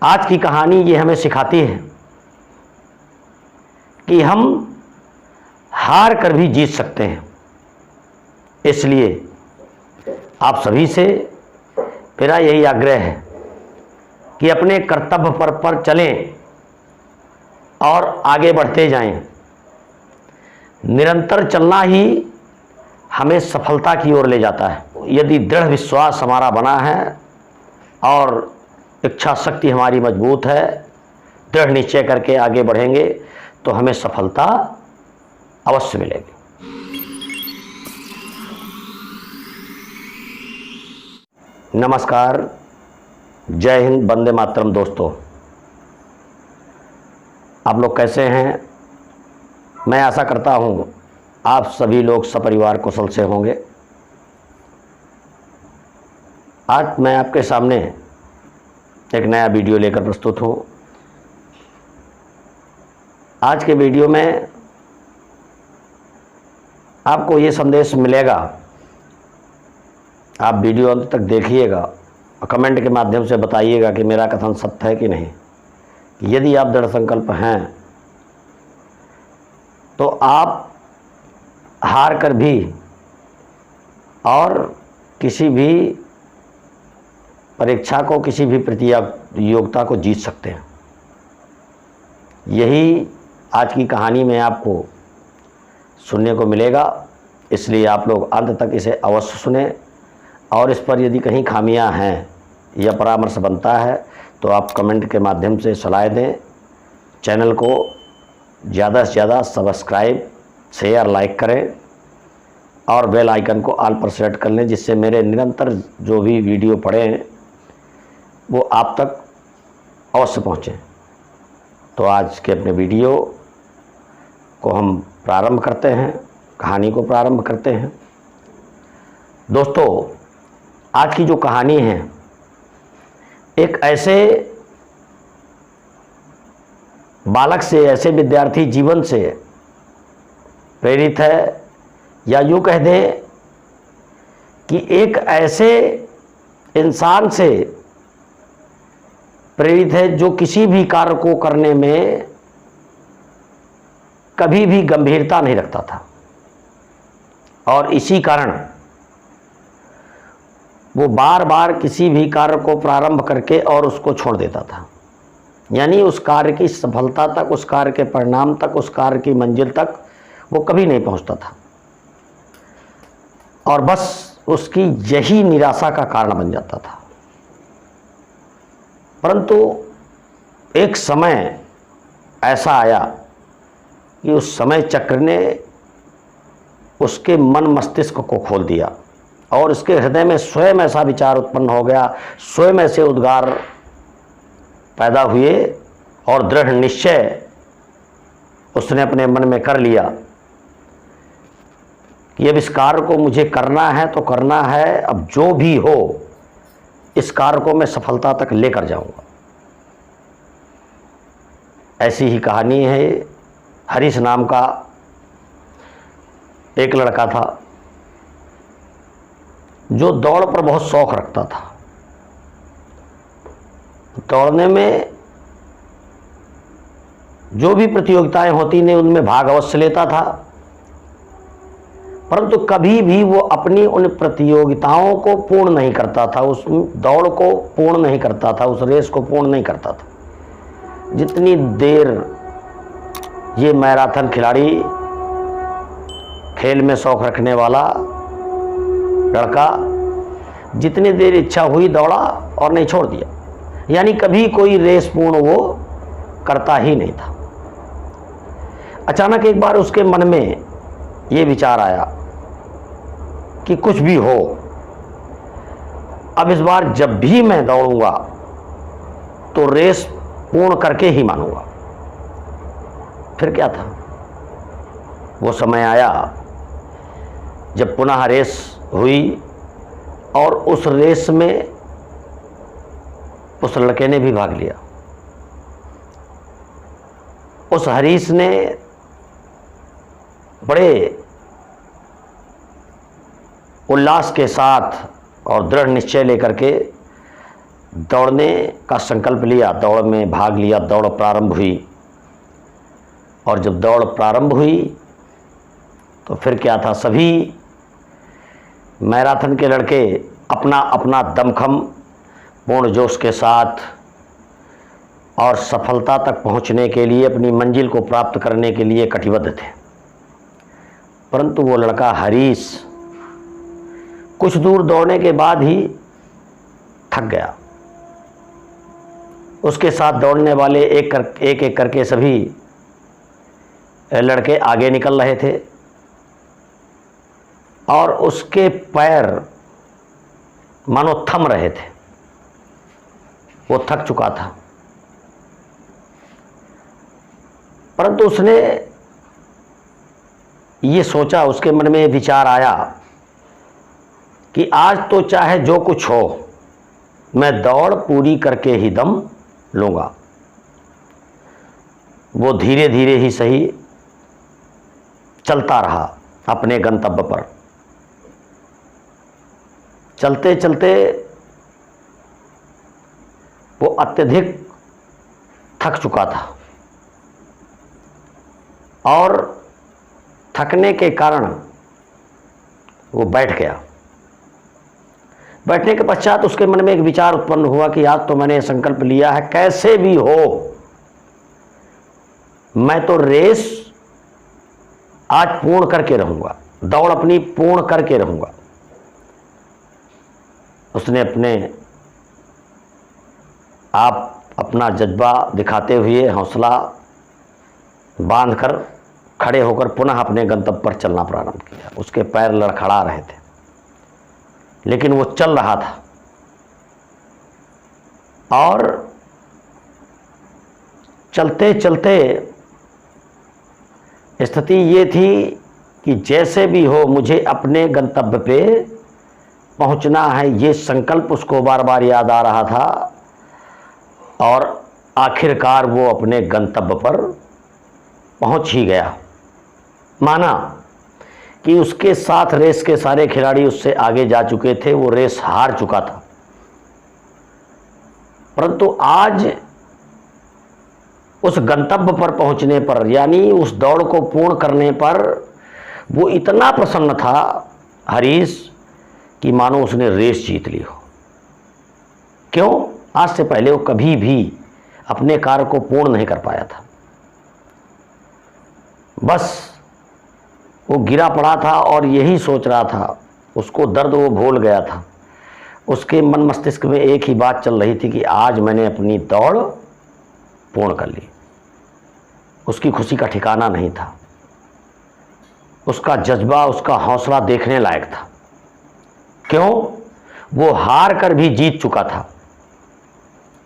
आज की कहानी ये हमें सिखाती है कि हम हार कर भी जीत सकते हैं। इसलिए आप सभी से मेरा यही आग्रह है कि अपने कर्तव्य पर चलें और आगे बढ़ते जाएं। निरंतर चलना ही हमें सफलता की ओर ले जाता है। यदि दृढ़ विश्वास हमारा बना है और इच्छा शक्ति हमारी मजबूत है, दृढ़ निश्चय करके आगे बढ़ेंगे तो हमें सफलता अवश्य मिलेगी। नमस्कार, जय हिंद, वंदे मातरम। दोस्तों, आप लोग कैसे हैं? मैं आशा करता हूं आप सभी लोग सपरिवार कुशल से होंगे। आज मैं आपके सामने एक नया वीडियो लेकर प्रस्तुत हूं। आज के वीडियो में आपको ये संदेश मिलेगा, आप वीडियो अंत तक देखिएगा और कमेंट के माध्यम से बताइएगा कि मेरा कथन सत्य है कि नहीं। यदि आप दृढ़ संकल्प हैं तो आप हार कर भी और किसी भी परीक्षा को, किसी भी प्रतियोगिता को जीत सकते हैं। यही आज की कहानी में आपको सुनने को मिलेगा। इसलिए आप लोग अंत तक इसे अवश्य सुने और इस पर यदि कहीं खामियां हैं या परामर्श बनता है तो आप कमेंट के माध्यम से सलाह दें। चैनल को ज़्यादा से ज़्यादा सब्सक्राइब, शेयर, लाइक करें और बेल आइकन को ऑल पर सेट कर लें, जिससे मेरे निरंतर जो भी वीडियो पड़े वो आप तक अवश्य पहुँचें। तो आज के अपने वीडियो को हम प्रारंभ करते हैं, कहानी को प्रारंभ करते हैं। दोस्तों, आज की जो कहानी है एक ऐसे बालक से, ऐसे विद्यार्थी जीवन से प्रेरित है, या यूँ कह दें कि एक ऐसे इंसान से प्रेरित है जो किसी भी कार्य को करने में कभी भी गंभीरता नहीं रखता था और इसी कारण वो बार बार किसी भी कार्य को प्रारंभ करके और उसको छोड़ देता था। यानी उस कार्य की सफलता तक, उस कार्य के परिणाम तक, उस कार्य की मंजिल तक वो कभी नहीं पहुंचता था और बस उसकी यही निराशा का कारण बन जाता था। परंतु एक समय ऐसा आया कि उस समय चक्र ने उसके मन मस्तिष्क को खोल दिया और उसके हृदय में स्वयं ऐसा विचार उत्पन्न हो गया, स्वयं ऐसे उद्गार पैदा हुए और दृढ़ निश्चय उसने अपने मन में कर लिया कि अब इस कार्य को मुझे करना है तो करना है, अब जो भी हो इस कार्य को मैं सफलता तक लेकर जाऊंगा। ऐसी ही कहानी है। हरीश नाम का एक लड़का था जो दौड़ पर बहुत शौक रखता था। दौड़ने में जो भी प्रतियोगिताएं होती ने उनमें भाग अवश्य लेता था, परंतु कभी भी वो अपनी उन प्रतियोगिताओं को पूर्ण नहीं करता था, उस दौड़ को पूर्ण नहीं करता था, उस रेस को पूर्ण नहीं करता था। जितनी देर ये मैराथन खिलाड़ी, खेल में शौक रखने वाला लड़का, जितनी देर इच्छा हुई दौड़ा और नहीं छोड़ दिया। यानी कभी कोई रेस पूर्ण वो करता ही नहीं था। अचानक एक बार उसके मन में ये विचार आया कि कुछ भी हो, अब इस बार जब भी मैं दौड़ूंगा तो रेस पूर्ण करके ही मानूंगा। फिर क्या था, वो समय आया जब पुनः रेस हुई और उस रेस में उस लड़के ने भी भाग लिया। उस हरीश ने बड़े उल्लास के साथ और दृढ़ निश्चय लेकर के दौड़ने का संकल्प लिया, दौड़ में भाग लिया, दौड़ प्रारंभ हुई। और जब दौड़ प्रारंभ हुई तो फिर क्या था, सभी मैराथन के लड़के अपना अपना दमखम पूर्ण जोश के साथ और सफलता तक पहुंचने के लिए, अपनी मंजिल को प्राप्त करने के लिए कटिबद्ध थे। परंतु वो लड़का हरीश कुछ दूर दौड़ने के बाद ही थक गया। उसके साथ दौड़ने वाले एक एक करके सभी लड़के आगे निकल रहे थे और उसके पैर मानो थम रहे थे, वो थक चुका था। परंतु उसने ये सोचा, उसके मन में विचार आया कि आज तो चाहे जो कुछ हो, मैं दौड़ पूरी करके ही दम लूंगा। वो धीरे धीरे ही सही चलता रहा अपने गंतव्य पर। चलते चलते वो अत्यधिक थक चुका था और थकने के कारण वो बैठ गया। बैठने के पश्चात उसके मन में एक विचार उत्पन्न हुआ कि आज तो मैंने संकल्प लिया है, कैसे भी हो मैं तो रेस आज पूर्ण करके रहूंगा, दौड़ अपनी पूर्ण करके रहूंगा। उसने अपना जज्बा दिखाते हुए हौसला बांधकर खड़े होकर पुनः अपने गंतव्य पर चलना प्रारंभ किया। उसके पैर लड़खड़ा रहे थे लेकिन वो चल रहा था। और चलते चलते स्थिति ये थी कि जैसे भी हो मुझे अपने गंतव्य पे पहुंचना है, ये संकल्प उसको बार बार याद आ रहा था। और आखिरकार वो अपने गंतव्य पर पहुंच ही गया। माना कि उसके साथ रेस के सारे खिलाड़ी उससे आगे जा चुके थे, वो रेस हार चुका था। परंतु आज उस गंतव्य पर पहुंचने पर, यानी उस दौड़ को पूर्ण करने पर वो इतना प्रसन्न था हरीश कि मानो उसने रेस जीत ली हो। क्यों? आज से पहले वो कभी भी अपने कार्य को पूर्ण नहीं कर पाया था। बस वो गिरा पड़ा था और यही सोच रहा था, उसको दर्द वो भूल गया था। उसके मन मस्तिष्क में एक ही बात चल रही थी कि आज मैंने अपनी दौड़ पूर्ण कर ली। उसकी खुशी का ठिकाना नहीं था। उसका जज्बा, उसका हौसला देखने लायक था। क्यों? वो हार कर भी जीत चुका था।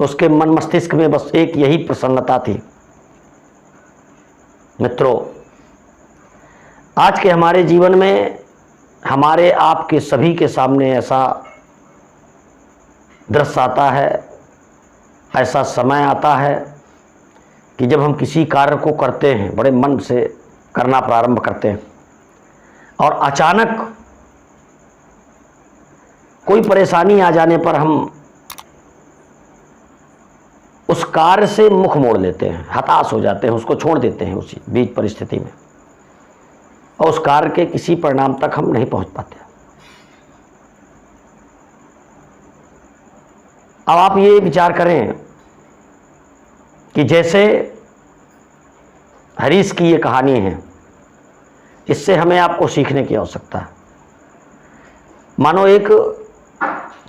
उसके मन मस्तिष्क में बस एक यही प्रसन्नता थी। मित्रों, आज के हमारे जीवन में हमारे आपके सभी के सामने ऐसा दृश्य आता है, ऐसा समय आता है कि जब हम किसी कार्य को करते हैं, बड़े मन से करना प्रारंभ करते हैं और अचानक कोई परेशानी आ जाने पर हम उस कार्य से मुख मोड़ लेते हैं, हताश हो जाते हैं, उसको छोड़ देते हैं उसी बीच परिस्थिति में, और उस कार्य के किसी परिणाम तक हम नहीं पहुंच पाते। अब आप ये विचार करें कि जैसे हरीश की ये कहानी है, इससे हमें आपको सीखने की आवश्यकता है। मानो एक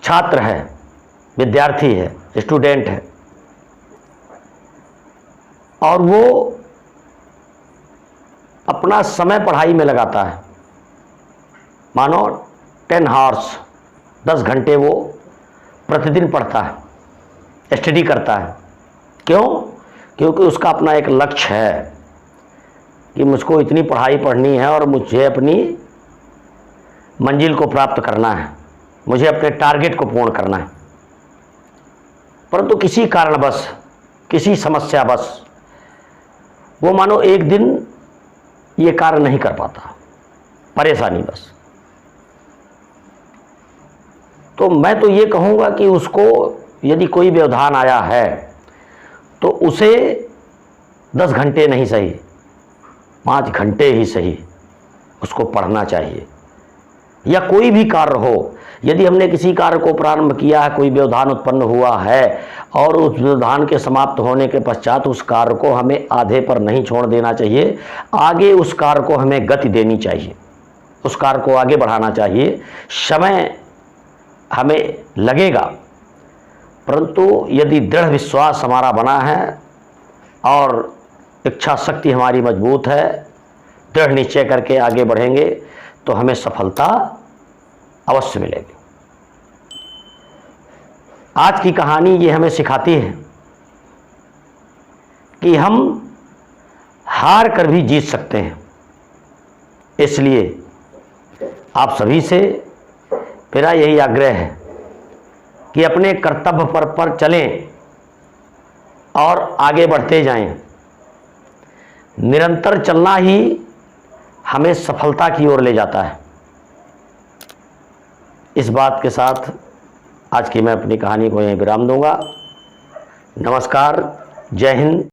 छात्र है, विद्यार्थी है, स्टूडेंट है, और वो अपना समय पढ़ाई में लगाता है। मानो 10 आवर्स, 10 घंटे वो प्रतिदिन पढ़ता है, स्टडी करता है। क्यों? क्योंकि उसका अपना एक लक्ष्य है कि मुझको इतनी पढ़ाई पढ़नी है और मुझे अपनी मंजिल को प्राप्त करना है, मुझे अपने टारगेट को पूर्ण करना है। परंतु किसी कारणवश, किसी समस्यावश वो मानो एक दिन ये कार्य नहीं कर पाता, परेशानी बस। तो मैं तो ये कहूँगा कि उसको यदि कोई व्यवधान आया है तो उसे 10 घंटे नहीं सही, 5 घंटे ही सही उसको पढ़ना चाहिए। या कोई भी कार्य हो, यदि हमने किसी कार्य को प्रारंभ किया है, कोई व्यवधान उत्पन्न हुआ है और उस व्यवधान के समाप्त होने के पश्चात उस कार्य को हमें आधे पर नहीं छोड़ देना चाहिए, आगे उस कार्य को हमें गति देनी चाहिए, उस कार्य को आगे बढ़ाना चाहिए। समय हमें लगेगा, परंतु यदि दृढ़ विश्वास हमारा बना है और इच्छा शक्ति हमारी मजबूत है, दृढ़ निश्चय करके आगे बढ़ेंगे तो हमें सफलता अवश्य मिलेगी। आज की कहानी ये हमें सिखाती है कि हम हार कर भी जीत सकते हैं। इसलिए आप सभी से मेरा यही आग्रह है कि अपने कर्तव्य पर चलें और आगे बढ़ते जाएं। निरंतर चलना ही हमें सफलता की ओर ले जाता है। इस बात के साथ आज की मैं अपनी कहानी को यहीं विराम दूंगा। नमस्कार, जय हिंद।